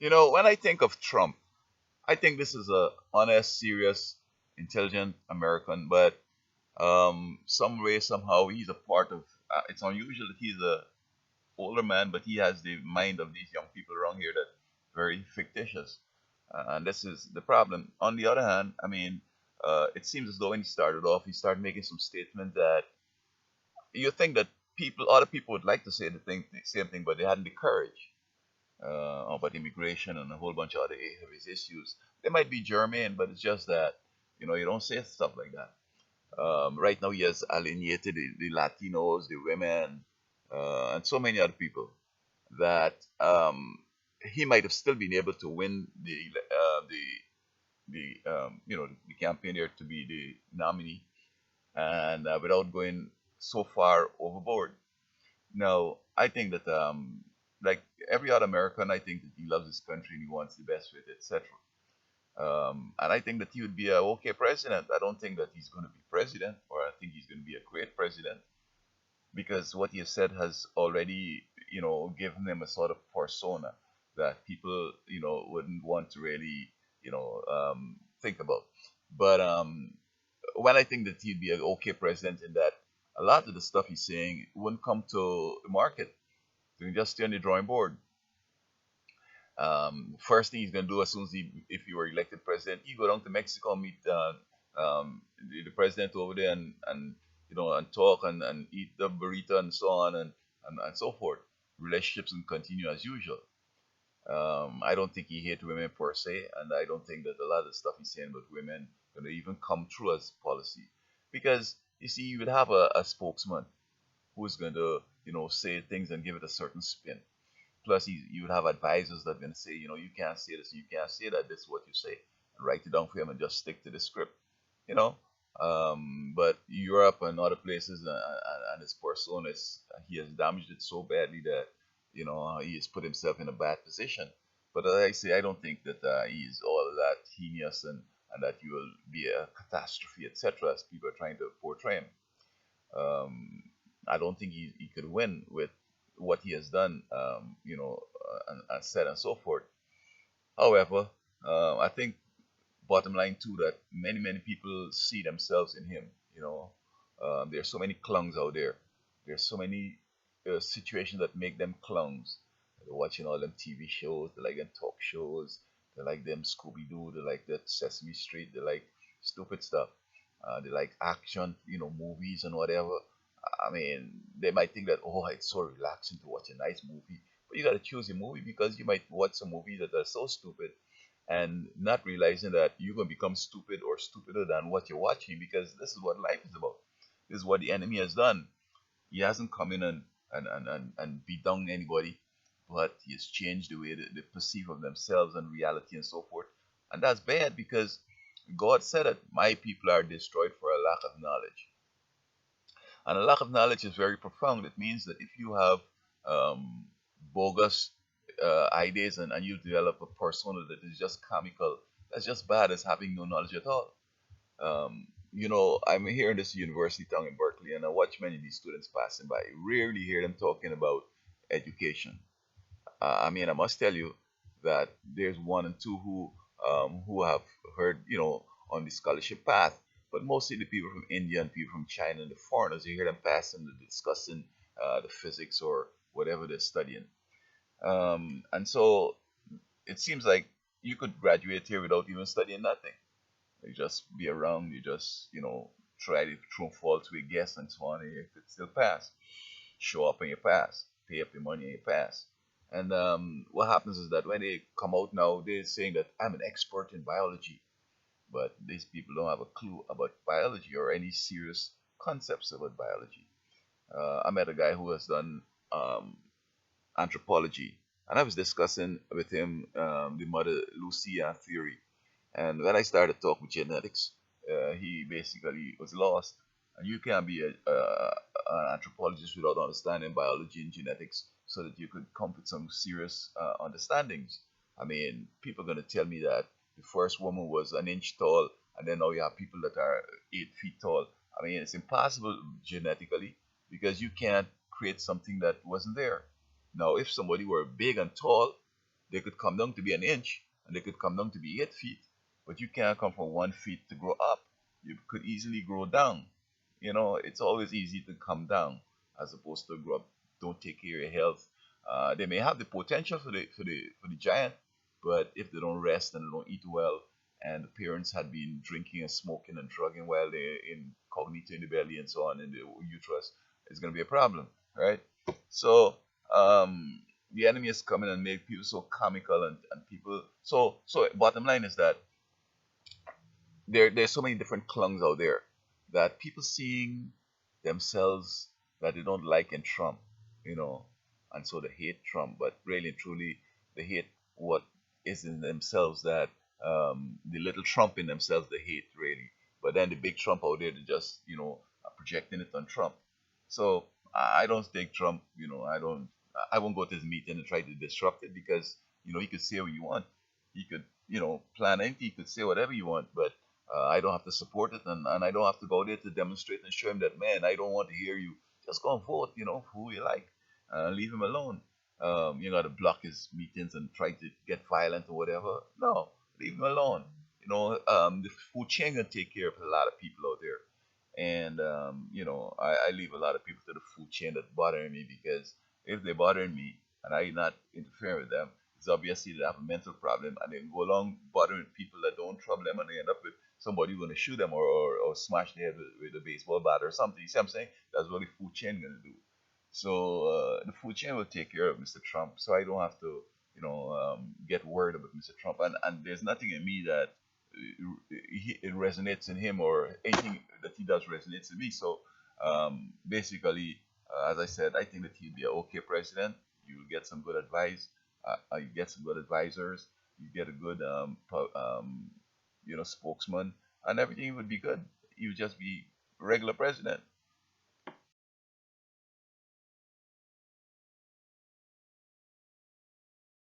When I think of Trump, I think this is a honest, serious, intelligent American, but some way, somehow, he's a part of. It's unusual that he's a older man, but he has the mind of these young people around here that very fictitious, and this is the problem. On the other hand, I mean, it seems as though when he started off, he started making some statement that you think that other people would like to say the same thing, but they hadn't the courage about immigration and a whole bunch of other of his issues. They might be germane, but it's just that you don't say stuff like that. Right now, he has alienated the Latinos, the women, and so many other people that he might have still been able to win the campaign there to be the nominee, and without going so far overboard. Now, I think that like every other American, I think that he loves his country and he wants the best with it, etc. And I think that he would be a okay president. I don't think that he's going to be president, or I think he's going to be a great president because what he has said has already, given him a sort of persona that people, wouldn't want to really, think about. But when I think that he'd be an okay president, in that a lot of the stuff he's saying wouldn't come to the market. He can just stay on the drawing board. First thing he's gonna do as soon as if he were elected president, he go down to Mexico, meet the president over there, and talk and eat the burrito and so on and so forth. Relationships can continue as usual. I don't think he hates women per se, and I don't think that a lot of the stuff he's saying about women gonna even come true as policy, because you see, you would have a spokesman who's going to say things and give it a certain spin. Plus, you would have advisors that are going to say, you can't say this, you can't say that. This is what you say, and write it down for him and just stick to the script. You know. But Europe and other places, and his persona, he has damaged it so badly that he has put himself in a bad position. But as I say, I don't think that he is all that heinous and that he will be a catastrophe, etc., as people are trying to portray him. Um, I don't think he could win with what he has done, and said and so forth. However, I think bottom line too that many people see themselves in him. There's so many clowns out there. There's so many situations that make them clowns. They're watching all them TV shows. They like them talk shows. They like them Scooby Doo. They like that Sesame Street. They like stupid stuff. They like action, movies and whatever. I mean, they might think that, oh, it's so relaxing to watch a nice movie. But you got to choose a movie because you might watch some movies that are so stupid and not realizing that you're going to become stupid or stupider than what you're watching, because this is what life is about. This is what the enemy has done. He hasn't come in and beat down anybody, but he has changed the way they perceive of themselves and reality and so forth. And that's bad because God said that my people are destroyed for a lack of knowledge. And a lack of knowledge is very profound. It means that if you have um, bogus ideas and you develop a persona that is just comical, that's just bad as having no knowledge at all. I'm here in this university town in Berkeley, and I watch many of these students passing by. Rarely hear them talking about education. I mean, I must tell you that there's one and two who have heard, on the scholarship path, but mostly the people from India and people from China and the foreigners. You hear them passing, discussing the physics or whatever they're studying, and so it seems like you could graduate here without even studying nothing. You just be around, you just try to true and false with guess and so on, and you could still pass. Show up and you pass, pay up your money and you pass. And what happens is that when they come out now, they're saying that I'm an expert in biology, but these people don't have a clue about biology or any serious concepts about biology. I met a guy who has done anthropology, and I was discussing with him the Mother Lucia theory. And when I started talking genetics, he basically was lost. And you can't be an anthropologist without understanding biology and genetics, so that you could come with some serious understandings. I mean, people are going to tell me that the first woman was an inch tall, and then now you have people that are 8 feet tall. I mean, it's impossible genetically because you can't create something that wasn't there. Now, if somebody were big and tall, They could come down to be an inch, and they could come down to be 8 feet, but you can't come from 1 feet to grow up. You could easily grow down. It's always easy to come down as opposed to grow up. Don't take care of your health. They may have the potential for the giant, but if they don't rest and they don't eat well, and the parents had been drinking and smoking and drugging while they're incognito in the belly and so on in the uterus, it's going to be a problem, right? So the enemy is coming and make people so comical and people. So bottom line is that there's so many different clungs out there that people seeing themselves that they don't like in Trump, you know, and so they hate Trump, but really and truly they hate what is in themselves that the little Trump in themselves they hate really, but then the big Trump out there they just are projecting it on Trump. So I don't think Trump, I won't go to his meeting and try to disrupt it because he could say what you want, he could plan anything, he could say whatever you want, but I don't have to support it, and I don't have to go there to demonstrate and show him that, man, I don't want to hear you. Just go and vote, who you like. Leave him alone. You got to block his meetings and try to get violent or whatever. No, leave him alone. The food chain gonna take care of a lot of people out there, and I leave a lot of people to the food chain that bothering me because if they bothering me and I not interfering with them, it's obviously they have a mental problem and they go along bothering people that don't trouble them and they end up with somebody going to shoot them or smash their head with a baseball bat or something. You see what I'm saying? That's what the food chain going to do. So the food chain will take care of Mr. Trump. So I don't have to, get worried about Mr. Trump. And there's nothing in me that it resonates in him or anything that he does resonates in me. So basically, as I said, I think that he'll be an okay president. You will get some good advice. You get some good advisors. You get a good, spokesman, and everything would be good. You would just be regular president.